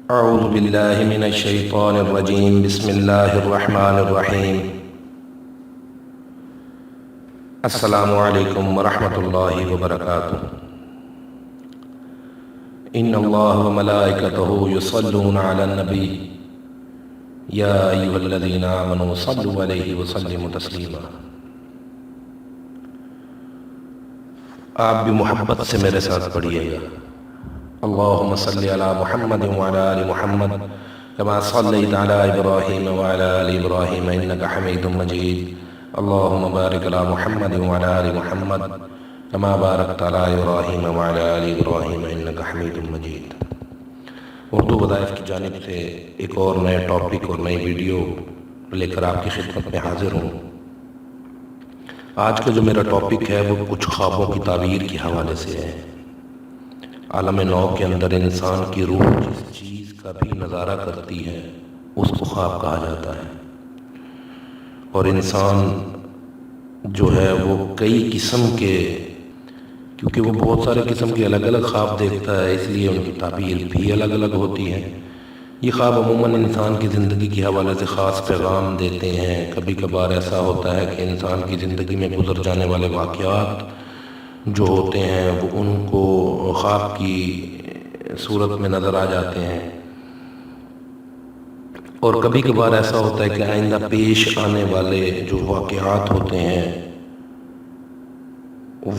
اعوذ باللہ من الشیطان الرجیم بسم اللہ الرحمن الرحیم السلام علیکم ورحمۃ اللہ وبرکاتہ۔ ان اللہ وملائکتہ یصلون علی النبی یا ایھا الذین آمنوا صلوا علیہ وسلموا تسلیما۔ آپ بھی محبت سے میرے ساتھ پڑھیے گا۔ اللہم صلی علی محمد وعلی آل محمد کما صلیت علی ابراہیم وعلی آل ابراہیم انک حمید مجید۔ اللہم بارک علی محمد وعلی آل محمد کما بارکت علی ابراہیم وعلی آل ابراہیم انک حمید مجید۔ اردو وظائف کی جانب سے ایک اور نئے ٹاپک اور نئی ویڈیو لے کر آپ کی خدمت میں حاضر ہوں۔ آج کا جو میرا ٹاپک ہے وہ کچھ خوابوں کی تعبیر کے حوالے سے ہے۔ عالم نو کے اندر انسان کی روح جس چیز کا بھی نظارہ کرتی ہے اس کو خواب کہا جاتا ہے، اور انسان جو ہے وہ کئی قسم کے، کیونکہ وہ بہت سارے قسم کے الگ الگ خواب دیکھتا ہے، اس لیے ان کی تعبیر بھی الگ الگ ہوتی ہے۔ یہ خواب عموماً انسان کی زندگی کے حوالے سے خاص پیغام دیتے ہیں۔ کبھی کبھار ایسا ہوتا ہے کہ انسان کی زندگی میں گزر جانے والے واقعات جو ہوتے ہیں وہ ان کو خواب کی صورت میں نظر آ جاتے ہیں، اور کبھی کبھار ایسا ہوتا ہے کہ آئندہ پیش آنے والے جو واقعات ہوتے ہیں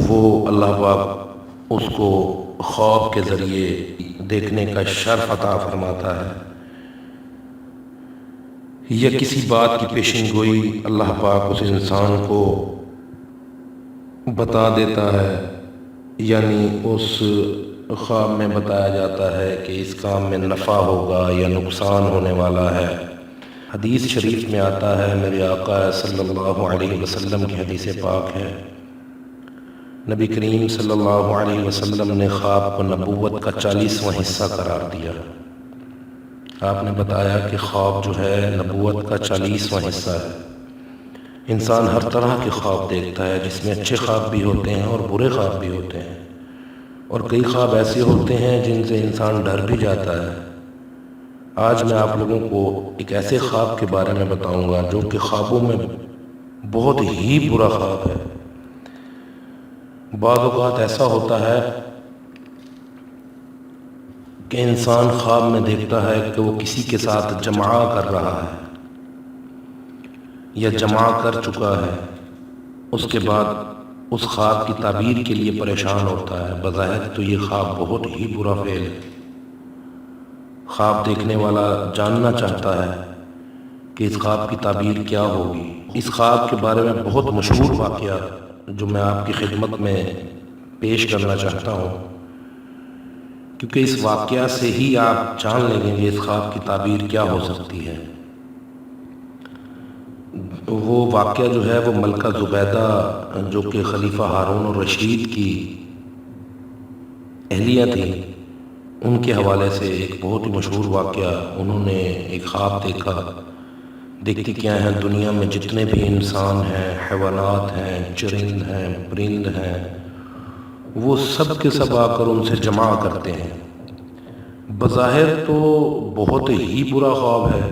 وہ اللہ پاک اس کو خواب کے ذریعے دیکھنے کا شرف عطا فرماتا ہے، یا کسی بات کی پیشن گوئی اللہ پاک اس انسان کو بتا دیتا ہے، یعنی اس خواب میں بتایا جاتا ہے کہ اس کام میں نفع ہوگا یا نقصان ہونے والا ہے۔ حدیث شریف میں آتا ہے، میرے آقا صلی اللہ علیہ وسلم کی حدیث پاک ہے، نبی کریم صلی اللہ علیہ وسلم نے خواب کو نبوت کا 40واں حصہ قرار دیا۔ آپ نے بتایا کہ خواب جو ہے نبوت کا 40واں حصہ ہے۔ انسان ہر طرح کے خواب دیکھتا ہے، جس میں اچھے خواب بھی ہوتے ہیں اور برے خواب بھی ہوتے ہیں، اور کئی خواب ایسے ہوتے ہیں جن سے انسان ڈر بھی جاتا ہے۔ آج میں آپ لوگوں کو ایک ایسے خواب کے بارے میں بتاؤں گا جو کہ خوابوں میں بہت ہی برا خواب ہے۔ بعض اوقات ایسا ہوتا ہے کہ انسان خواب میں دیکھتا ہے کہ وہ کسی کے ساتھ جمع کر رہا ہے یا جمع کر چکا ہے، اس کے بعد اس خواب کی تعبیر کے لیے پریشان ہوتا ہے۔ بظاہر تو یہ خواب بہت ہی برا فعل ہے۔ خواب دیکھنے والا جاننا چاہتا ہے کہ اس خواب کی تعبیر کیا ہوگی۔ اس خواب کے بارے میں بہت مشہور واقعہ جو میں آپ کی خدمت میں پیش کرنا چاہتا ہوں، کیونکہ اس واقعہ سے ہی آپ جان لیں گے کہ اس خواب کی تعبیر کیا ہو سکتی ہے۔ وہ واقعہ جو ہے وہ ملکہ زبیدہ جو کہ خلیفہ ہارون الرشید کی اہلیہ تھیں، ان کے حوالے سے ایک بہت ہی مشہور واقعہ۔ انہوں نے ایک خواب دیکھا، دیکھتے کیا ہیں، دنیا میں جتنے بھی انسان ہیں، حیوانات ہیں، چرند ہیں، پرند ہیں، وہ سب کے سب آ کر ان سے جمع کرتے ہیں۔ بظاہر تو بہت ہی برا خواب ہے۔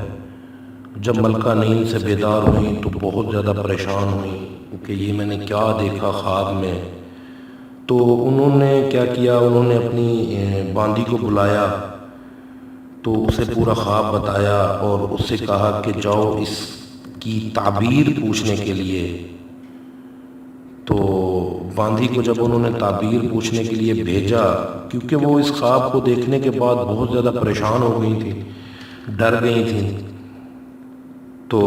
جب ملکہ نیند سے بیدار ہوئیں تو بہت زیادہ پریشان ہوئیں کہ یہ میں نے کیا دیکھا خواب میں۔ تو انہوں نے کیا کیا، انہوں نے اپنی باندی کو بلایا تو اسے پورا خواب بتایا اور اس سے کہا کہ جاؤ اس کی تعبیر پوچھنے کے لیے۔ تو باندی کو جب انہوں نے تعبیر پوچھنے کے لیے بھیجا، کیونکہ وہ اس خواب کو دیکھنے کے بعد بہت زیادہ پریشان ہو گئی تھیں، ڈر گئی تھیں، تو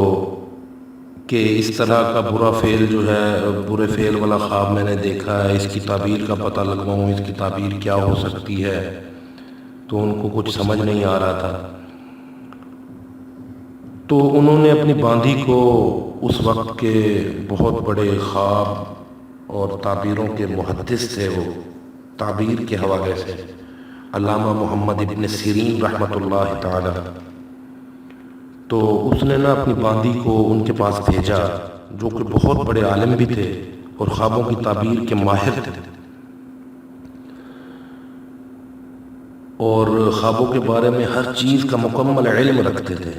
کہ اس طرح کا برا فعل جو ہے، برے فعل والا خواب میں نے دیکھا ہے، اس کی تعبیر کا پتہ لگواؤں، اس کی تعبیر کیا ہو سکتی ہے۔ تو ان کو کچھ سمجھ نہیں آ رہا تھا، تو انہوں نے اپنی باندی کو اس وقت کے بہت بڑے خواب اور تعبیروں کے محدث تھے، وہ تعبیر کے حوالے سے علامہ محمد ابن سیرین رحمۃ اللہ تعالی، تو اس نے نا اپنی باندی کو ان کے پاس بھیجا، جو کہ بہت بڑے عالم بھی تھے اور خوابوں کی تعبیر کے ماہر تھے۔ اور خوابوں کے بارے میں ہر چیز کا مکمل علم رکھتے تھے۔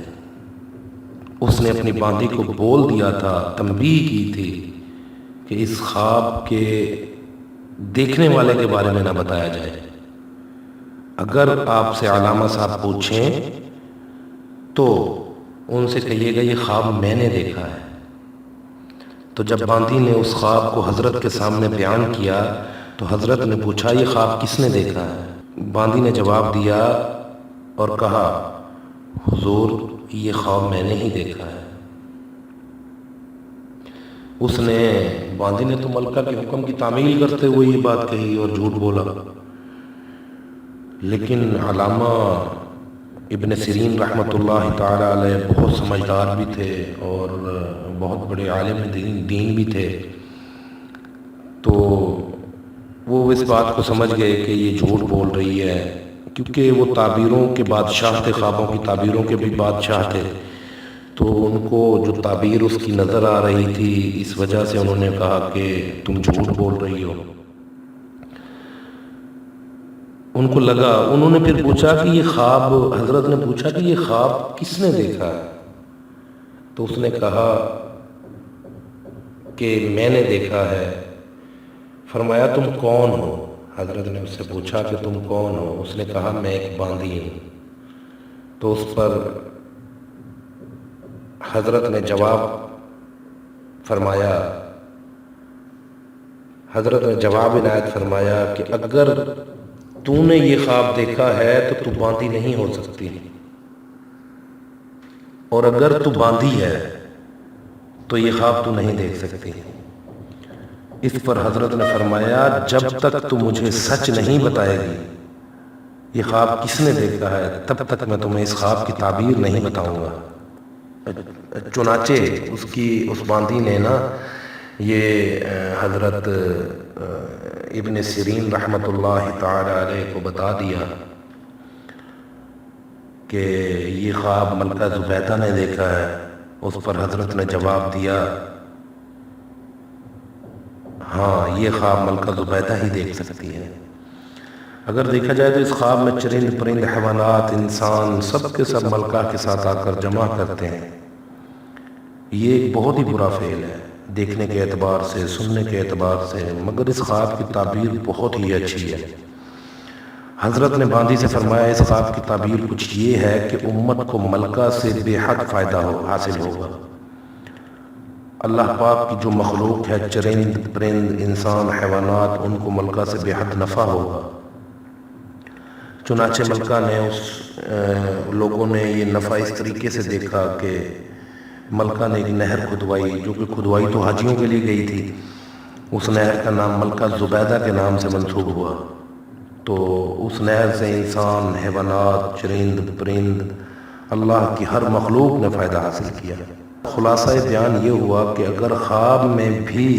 اس نے اپنی باندی کو بول دیا تھا، تنبیہ کی تھی کہ اس خواب کے دیکھنے والے کے بارے میں نہ بتایا جائے۔ اگر آپ سے علامہ صاحب پوچھیں تو ان سے کہیے گا یہ خواب میں نے دیکھا ہے۔ تو جب باندی نے اس خواب کو حضرت کے سامنے بیان کیا تو حضرت نے پوچھا یہ خواب کس نے دیکھا ہے؟ باندی نے جواب دیا اور کہا حضور یہ خواب میں نے ہی دیکھا ہے۔ اس نے باندی نے تو ملکہ کے حکم کی تعمیل کرتے ہوئے یہ بات کہی اور جھوٹ بولا، لیکن علامہ ابن سیرین رحمۃ اللہ تعالی علیہ بہت سمجھدار بھی تھے اور بہت بڑے عالم دین بھی تھے، تو وہ اس بات کو سمجھ گئے کہ یہ جھوٹ بول رہی ہے، کیونکہ وہ تعبیروں کے بادشاہ تھے، خوابوں کی تعبیروں کے بھی بادشاہ تھے، تو ان کو جو تعبیر اس کی نظر آ رہی تھی، اس وجہ سے انہوں نے کہا کہ تم جھوٹ بول رہی ہو۔ ان کو لگا، انہوں نے پھر پوچھا کہ یہ خواب، حضرت نے پوچھا کہ یہ خواب کس نے دیکھا ہے؟ تو اس نے کہا کہ میں نے دیکھا ہے۔ فرمایا تم کون ہو؟ حضرت نے اس سے پوچھا کہ تم کون ہو؟ اس نے کہا میں ایک باندی ہوں۔ تو اس پر حضرت نے جواب فرمایا، حضرت نے جواب عنایت فرمایا کہ اگر تو نے یہ خواب دیکھا ہے تو تو باندی نہیں ہو سکتی، اور اگر تو باندی ہے تو یہ خواب تو نہیں دیکھ سکتی۔ اس پر حضرت نے فرمایا جب تک تو مجھے سچ نہیں بتائے گی یہ خواب کس نے دیکھا ہے تب تک میں تمہیں اس خواب کی تعبیر نہیں بتاؤں گا۔ چنانچہ اس باندی نے نا یہ حضرت ابن سیرین رحمۃ اللہ تعالی علیہ کو بتا دیا کہ یہ خواب ملکہ زبیدہ نے دیکھا ہے۔ اس پر حضرت نے جواب دیا ہاں یہ خواب ملکہ زبیدہ ہی دیکھ سکتی ہے۔ اگر دیکھا جائے تو اس خواب میں چرند پرند حیوانات انسان سب کے سب ملکہ کے ساتھ آ کر جمع کرتے ہیں۔ یہ ایک بہت ہی برا فعل ہے دیکھنے کے اعتبار سے، سننے کے اعتبار سے، مگر اس خواب کی تعبیر بہت ہی اچھی ہے۔ حضرت نے باندی سے فرمایا اس خواب کی تعبیر کچھ یہ ہے کہ امت کو ملکہ سے بے حد فائدہ حاصل ہوگا۔ اللہ پاک کی جو مخلوق ہے، چرند پرند انسان حیوانات، ان کو ملکہ سے بے حد نفع ہوگا۔ چنانچہ ملکہ نے لوگوں نے یہ نفع اس طریقے سے دیکھا کہ ملکہ نے ایک نہر کھدوائی، جو کہ کھدوائی تو حاجیوں کے لیے گئی تھی، اس نہر کا نام ملکہ زبیدہ کے نام سے منسوب ہوا۔ تو اس نہر سے انسان، حیوانات، چرند پرند، اللہ کی ہر مخلوق نے فائدہ حاصل کیا۔ خلاصہ بیان یہ ہوا کہ اگر خواب میں بھی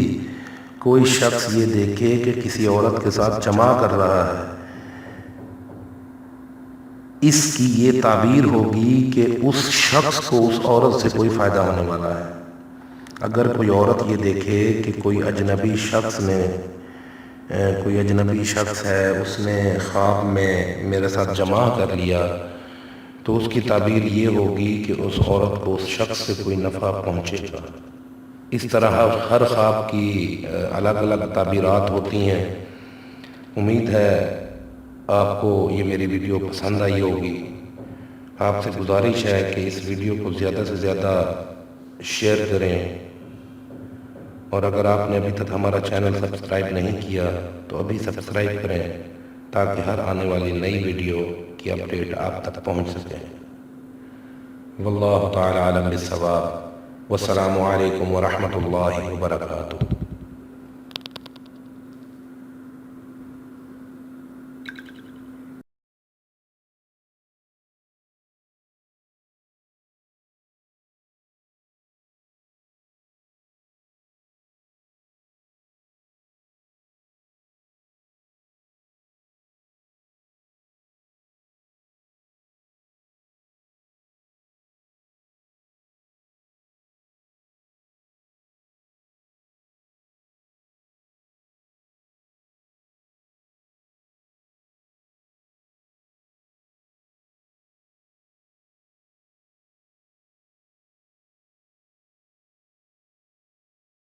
کوئی شخص یہ دیکھے کہ کسی عورت کے ساتھ جمع کر رہا ہے، اس کی یہ تعبیر ہوگی کہ اس شخص کو اس عورت سے کوئی فائدہ ہونے والا ہے۔ اگر کوئی عورت یہ دیکھے کہ کوئی اجنبی شخص ہے، اس نے خواب میں میرے ساتھ جمع کر لیا، تو اس کی تعبیر یہ ہوگی کہ اس عورت کو اس شخص سے کوئی نفع پہنچے گا۔ اس طرح ہر خواب کی الگ الگ تعبیرات ہوتی ہیں۔ امید ہے آپ کو یہ میری ویڈیو پسند آئی ہوگی۔ آپ سے گزارش ہے کہ اس ویڈیو کو زیادہ سے زیادہ شیئر کریں، اور اگر آپ نے ابھی تک ہمارا چینل سبسکرائب نہیں کیا تو ابھی سبسکرائب کریں تاکہ ہر آنے والی نئی ویڈیو کی اپڈیٹ آپ تک پہنچ سکے۔ واللہ تعالی عالم بالصواب، والسلام علیکم ورحمۃ اللہ وبرکاتہ۔